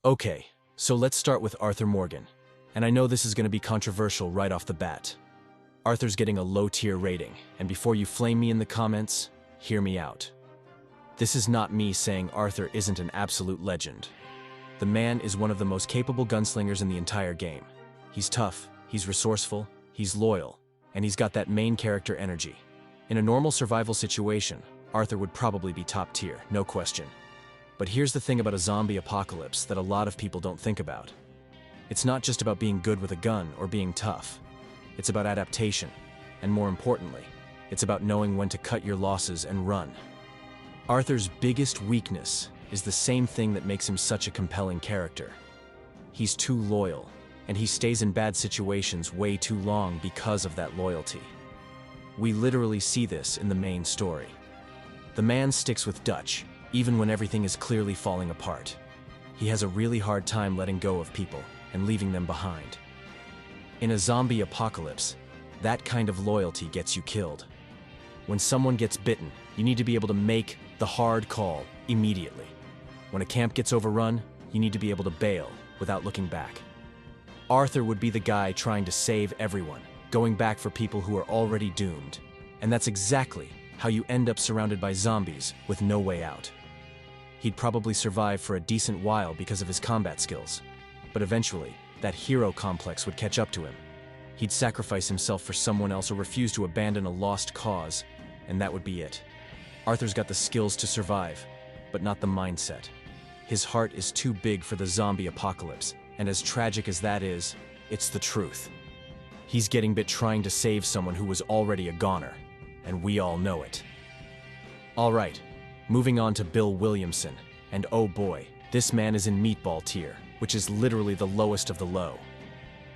Okay, so let's start with Arthur Morgan. And I know this is going to be controversial right off the bat. Arthur's getting a low-tier rating, and before you flame me in the comments, hear me out. This is not me saying Arthur isn't an absolute legend. The man is one of the most capable gunslingers in the entire game. He's tough, he's resourceful, he's loyal, and he's got that main character energy. In a normal survival situation, Arthur would probably be top tier, no question. But here's the thing about a zombie apocalypse that a lot of people don't think about. It's not just about being good with a gun or being tough. It's about adaptation, and more importantly, it's about knowing when to cut your losses and run. Arthur's biggest weakness is the same thing that makes him such a compelling character. He's too loyal, and he stays in bad situations way too long because of that loyalty. We literally see this in the main story. The man sticks with Dutch, even when everything is clearly falling apart. He has a really hard time letting go of people and leaving them behind. In a zombie apocalypse, that kind of loyalty gets you killed. When someone gets bitten, you need to be able to make the hard call immediately. When a camp gets overrun, you need to be able to bail without looking back. Arthur would be the guy trying to save everyone, going back for people who are already doomed. And that's exactly how you end up surrounded by zombies with no way out. He'd probably survive for a decent while because of his combat skills, but eventually, that hero complex would catch up to him. He'd sacrifice himself for someone else or refuse to abandon a lost cause, and that would be it. Arthur's got the skills to survive, but not the mindset. His heart is too big for the zombie apocalypse, and as tragic as that is, it's the truth. He's getting bit trying to save someone who was already a goner, and we all know it. All right, moving on to Bill Williamson, and oh boy, this man is in meatball tier, which is literally the lowest of the low.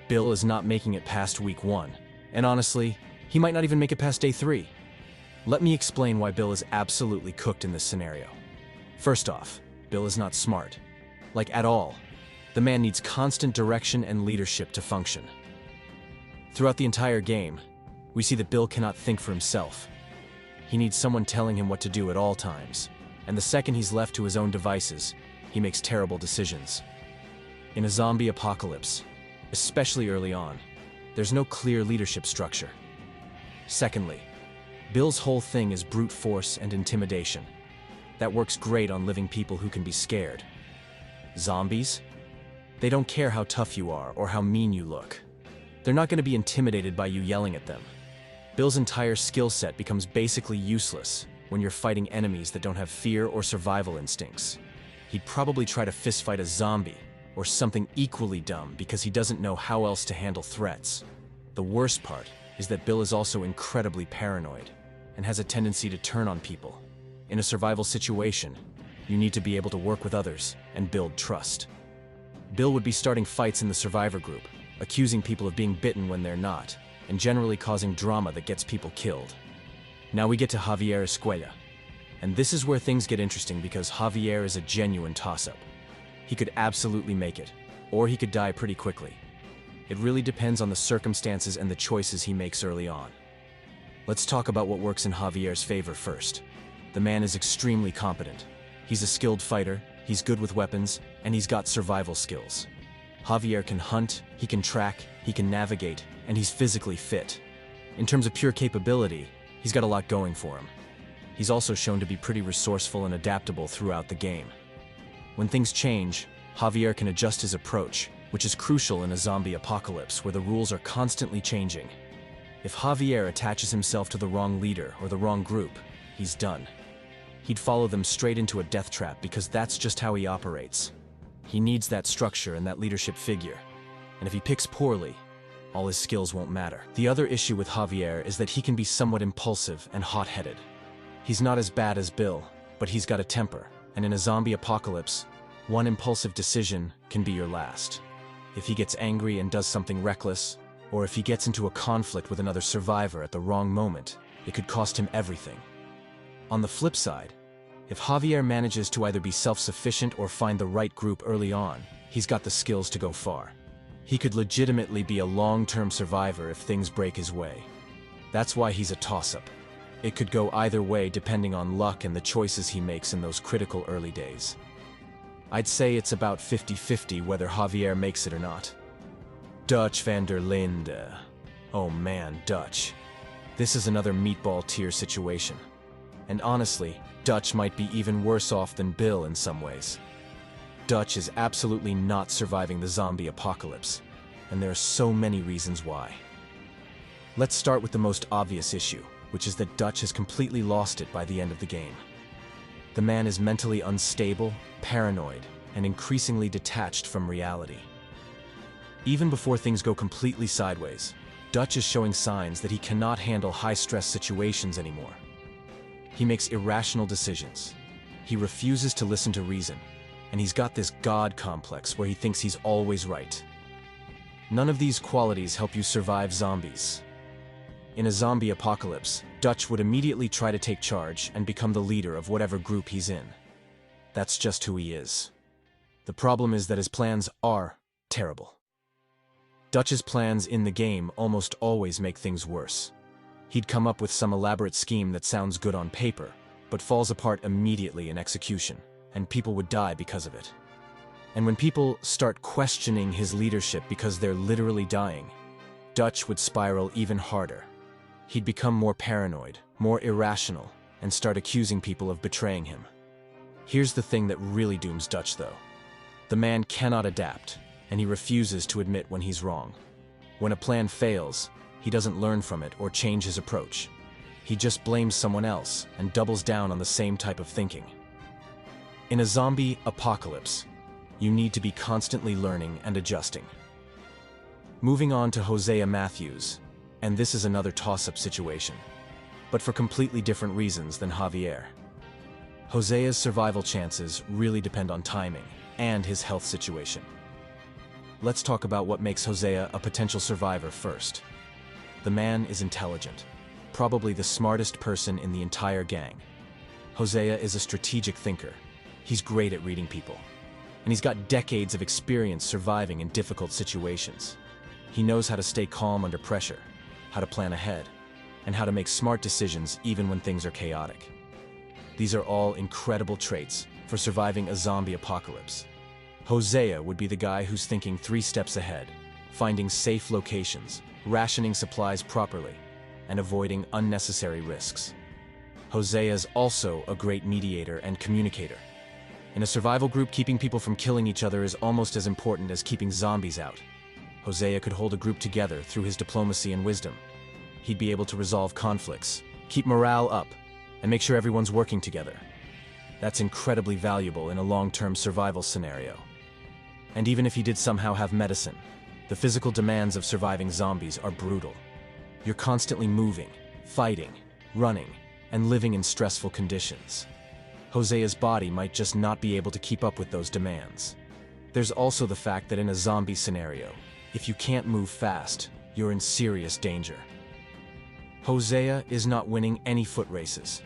Bill is not making it past week 1, and honestly, he might not even make it past day 3. Let me explain why Bill is absolutely cooked in this scenario. First off, Bill is not smart. Like at all. The man needs constant direction and leadership to function. Throughout the entire game, we see that Bill cannot think for himself. He needs someone telling him what to do at all times, and the second he's left to his own devices, he makes terrible decisions. In a zombie apocalypse, especially early on, there's no clear leadership structure. Secondly, Bill's whole thing is brute force and intimidation. That works great on living people who can be scared. Zombies? They don't care how tough you are or how mean you look. They're not going to be intimidated by you yelling at them. Bill's entire skill set becomes basically useless when you're fighting enemies that don't have fear or survival instincts. He'd probably try to fistfight a zombie or something equally dumb because he doesn't know how else to handle threats. The worst part is that Bill is also incredibly paranoid and has a tendency to turn on people. In a survival situation, you need to be able to work with others and build trust. Bill would be starting fights in the survivor group, accusing people of being bitten when they're not, and generally causing drama that gets people killed. Now we get to Javier Escuella. And this is where things get interesting because Javier is a genuine toss-up. He could absolutely make it, or he could die pretty quickly. It really depends on the circumstances and the choices he makes early on. Let's talk about what works in Javier's favor first. The man is extremely competent. He's a skilled fighter, he's good with weapons, and he's got survival skills. Javier can hunt, he can track, he can navigate, and he's physically fit. In terms of pure capability, he's got a lot going for him. He's also shown to be pretty resourceful and adaptable throughout the game. When things change, Javier can adjust his approach, which is crucial in a zombie apocalypse where the rules are constantly changing. If Javier attaches himself to the wrong leader or the wrong group, he's done. He'd follow them straight into a death trap because that's just how he operates. He needs that structure and that leadership figure, and if he picks poorly, all his skills won't matter. The other issue with Javier is that he can be somewhat impulsive and hot-headed. He's not as bad as Bill, but he's got a temper, and in a zombie apocalypse, one impulsive decision can be your last. If he gets angry and does something reckless, or if he gets into a conflict with another survivor at the wrong moment, it could cost him everything. On the flip side, if Javier manages to either be self-sufficient or find the right group early on, he's got the skills to go far. He could legitimately be a long-term survivor if things break his way. That's why he's a toss-up. It could go either way depending on luck and the choices he makes in those critical early days. I'd say it's about 50-50 whether Javier makes it or not. Dutch van der Linde. Oh man, Dutch. This is another meatball tier situation. And honestly, Dutch might be even worse off than Bill in some ways. Dutch is absolutely not surviving the zombie apocalypse, and there are so many reasons why. Let's start with the most obvious issue, which is that Dutch has completely lost it by the end of the game. The man is mentally unstable, paranoid, and increasingly detached from reality. Even before things go completely sideways, Dutch is showing signs that he cannot handle high-stress situations anymore. He makes irrational decisions. He refuses to listen to reason, and he's got this God complex where he thinks he's always right. None of these qualities help you survive zombies. In a zombie apocalypse, Dutch would immediately try to take charge and become the leader of whatever group he's in. That's just who he is. The problem is that his plans are terrible. Dutch's plans in the game almost always make things worse. He'd come up with some elaborate scheme that sounds good on paper, but falls apart immediately in execution, and people would die because of it. And when people start questioning his leadership because they're literally dying, Dutch would spiral even harder. He'd become more paranoid, more irrational, and start accusing people of betraying him. Here's the thing that really dooms Dutch, though. The man cannot adapt, and he refuses to admit when he's wrong. When a plan fails, he doesn't learn from it or change his approach. He just blames someone else and doubles down on the same type of thinking. In a zombie apocalypse, you need to be constantly learning and adjusting. Moving on to Hosea Matthews, and this is another toss-up situation, but for completely different reasons than Javier. Hosea's survival chances really depend on timing and his health situation. Let's talk about what makes Hosea a potential survivor first. The man is intelligent, probably the smartest person in the entire gang. Hosea is a strategic thinker. He's great at reading people, and he's got decades of experience surviving in difficult situations. He knows how to stay calm under pressure, how to plan ahead, and how to make smart decisions even when things are chaotic. These are all incredible traits for surviving a zombie apocalypse. Hosea would be the guy who's thinking 3 steps ahead, finding safe locations, rationing supplies properly, and avoiding unnecessary risks. Hosea is also a great mediator and communicator. In a survival group, keeping people from killing each other is almost as important as keeping zombies out. Hosea could hold a group together through his diplomacy and wisdom. He'd be able to resolve conflicts, keep morale up, and make sure everyone's working together. That's incredibly valuable in a long-term survival scenario. And even if he did somehow have medicine, the physical demands of surviving zombies are brutal. You're constantly moving, fighting, running, and living in stressful conditions. Hosea's body might just not be able to keep up with those demands. There's also the fact that in a zombie scenario, if you can't move fast, you're in serious danger. Hosea is not winning any foot races.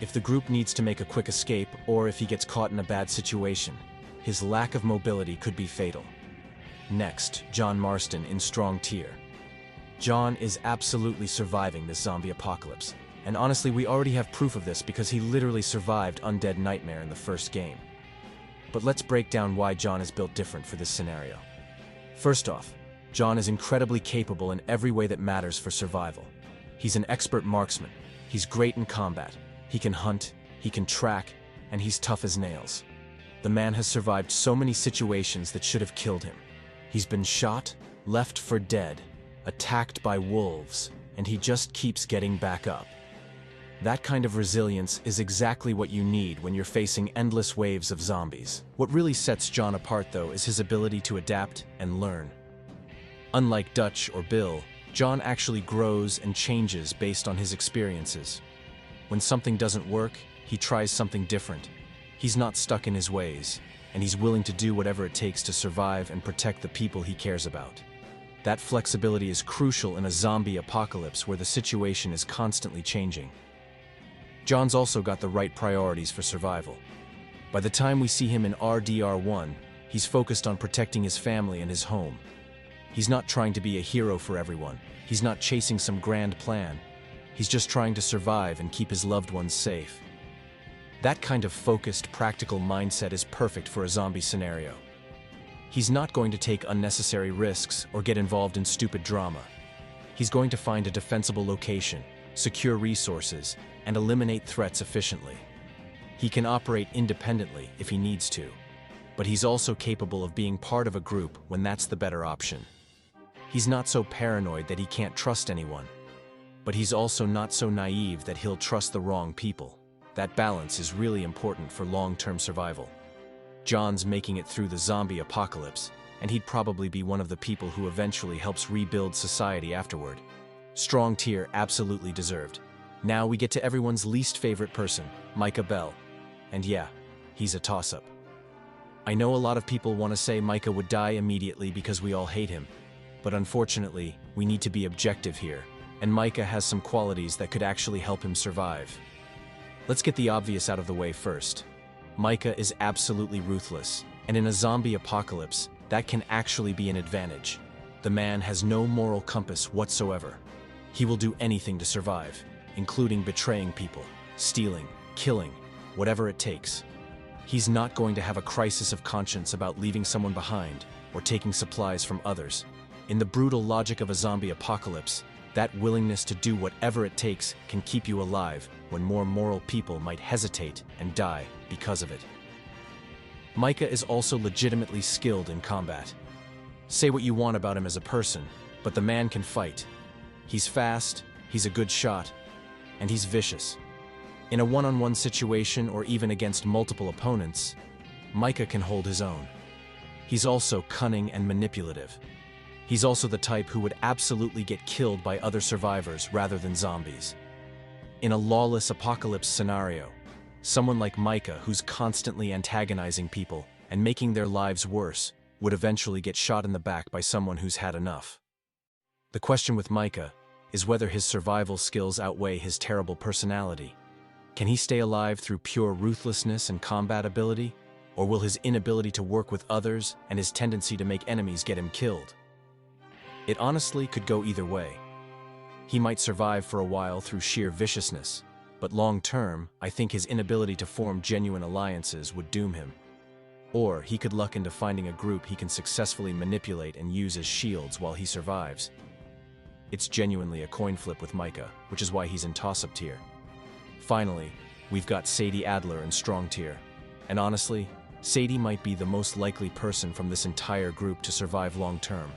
If the group needs to make a quick escape, or if he gets caught in a bad situation, his lack of mobility could be fatal. Next, John Marston in strong tier. John is absolutely surviving this zombie apocalypse, and honestly we already have proof of this because he literally survived Undead Nightmare in the first game. But let's break down why John is built different for this scenario. First off, John is incredibly capable in every way that matters for survival. He's an expert marksman, he's great in combat, he can hunt, he can track, and he's tough as nails. The man has survived so many situations that should have killed him. He's been shot, left for dead, attacked by wolves, and he just keeps getting back up. That kind of resilience is exactly what you need when you're facing endless waves of zombies. What really sets John apart, though, is his ability to adapt and learn. Unlike Dutch or Bill, John actually grows and changes based on his experiences. When something doesn't work, he tries something different. He's not stuck in his ways, and he's willing to do whatever it takes to survive and protect the people he cares about. That flexibility is crucial in a zombie apocalypse where the situation is constantly changing. John's also got the right priorities for survival. By the time we see him in RDR 1, he's focused on protecting his family and his home. He's not trying to be a hero for everyone. He's not chasing some grand plan. He's just trying to survive and keep his loved ones safe. That kind of focused, practical mindset is perfect for a zombie scenario. He's not going to take unnecessary risks or get involved in stupid drama. He's going to find a defensible location, secure resources, and eliminate threats efficiently. He can operate independently if he needs to, but he's also capable of being part of a group when that's the better option. He's not so paranoid that he can't trust anyone, but he's also not so naive that he'll trust the wrong people. That balance is really important for long-term survival. John's making it through the zombie apocalypse, and he'd probably be one of the people who eventually helps rebuild society afterward. Strong tier, absolutely deserved. Now we get to everyone's least favorite person, Micah Bell. And yeah, he's a toss-up. I know a lot of people want to say Micah would die immediately because we all hate him, but unfortunately, we need to be objective here, and Micah has some qualities that could actually help him survive. Let's get the obvious out of the way first. Micah is absolutely ruthless, and in a zombie apocalypse, that can actually be an advantage. The man has no moral compass whatsoever. He will do anything to survive, including betraying people, stealing, killing, whatever it takes. He's not going to have a crisis of conscience about leaving someone behind or taking supplies from others. In the brutal logic of a zombie apocalypse, that willingness to do whatever it takes can keep you alive when more moral people might hesitate and die because of it. Micah is also legitimately skilled in combat. Say what you want about him as a person, but the man can fight. He's fast, he's a good shot, and he's vicious. In a one-on-one situation or even against multiple opponents, Micah can hold his own. He's also cunning and manipulative. He's also the type who would absolutely get killed by other survivors rather than zombies. In a lawless apocalypse scenario, someone like Micah, who's constantly antagonizing people and making their lives worse, would eventually get shot in the back by someone who's had enough. The question with Micah is whether his survival skills outweigh his terrible personality. Can he stay alive through pure ruthlessness and combat ability, or will his inability to work with others and his tendency to make enemies get him killed? It honestly could go either way. He might survive for a while through sheer viciousness, but long-term, I think his inability to form genuine alliances would doom him. Or he could luck into finding a group he can successfully manipulate and use as shields while he survives. It's genuinely a coin flip with Micah, which is why he's in toss-up tier. Finally, we've got Sadie Adler in strong tier. And honestly, Sadie might be the most likely person from this entire group to survive long-term.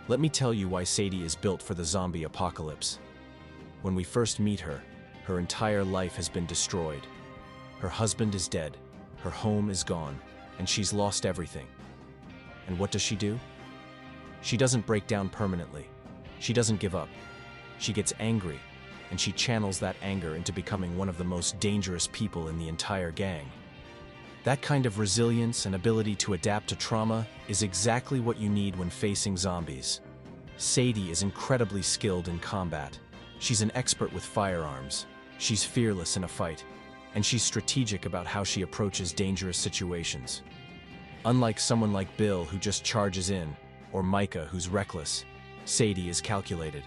Let me tell you why Sadie is built for the zombie apocalypse. When we first meet her, her entire life has been destroyed. Her husband is dead, her home is gone, and she's lost everything. And what does she do? She doesn't break down permanently. She doesn't give up. She gets angry, and she channels that anger into becoming one of the most dangerous people in the entire gang. That kind of resilience and ability to adapt to trauma is exactly what you need when facing zombies. Sadie is incredibly skilled in combat. She's an expert with firearms. She's fearless in a fight, and she's strategic about how she approaches dangerous situations. Unlike someone like Bill who just charges in, or Micah who's reckless, Sadie is calculated.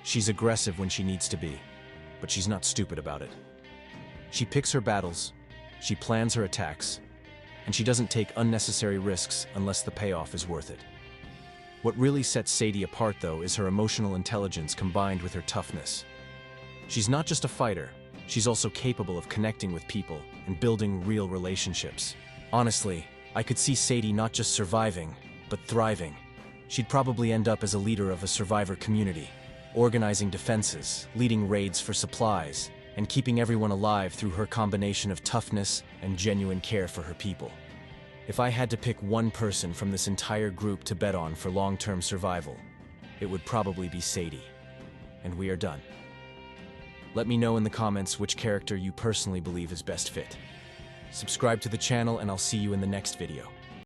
She's aggressive when she needs to be, but she's not stupid about it. She picks her battles, she plans her attacks, and she doesn't take unnecessary risks unless the payoff is worth it. What really sets Sadie apart, though, is her emotional intelligence combined with her toughness. She's not just a fighter, she's also capable of connecting with people and building real relationships. Honestly, I could see Sadie not just surviving, but thriving. She'd probably end up as a leader of a survivor community, organizing defenses, leading raids for supplies, and keeping everyone alive through her combination of toughness and genuine care for her people. If I had to pick one person from this entire group to bet on for long-term survival, it would probably be Sadie. And we are done. Let me know in the comments which character you personally believe is best fit. Subscribe to the channel and I'll see you in the next video.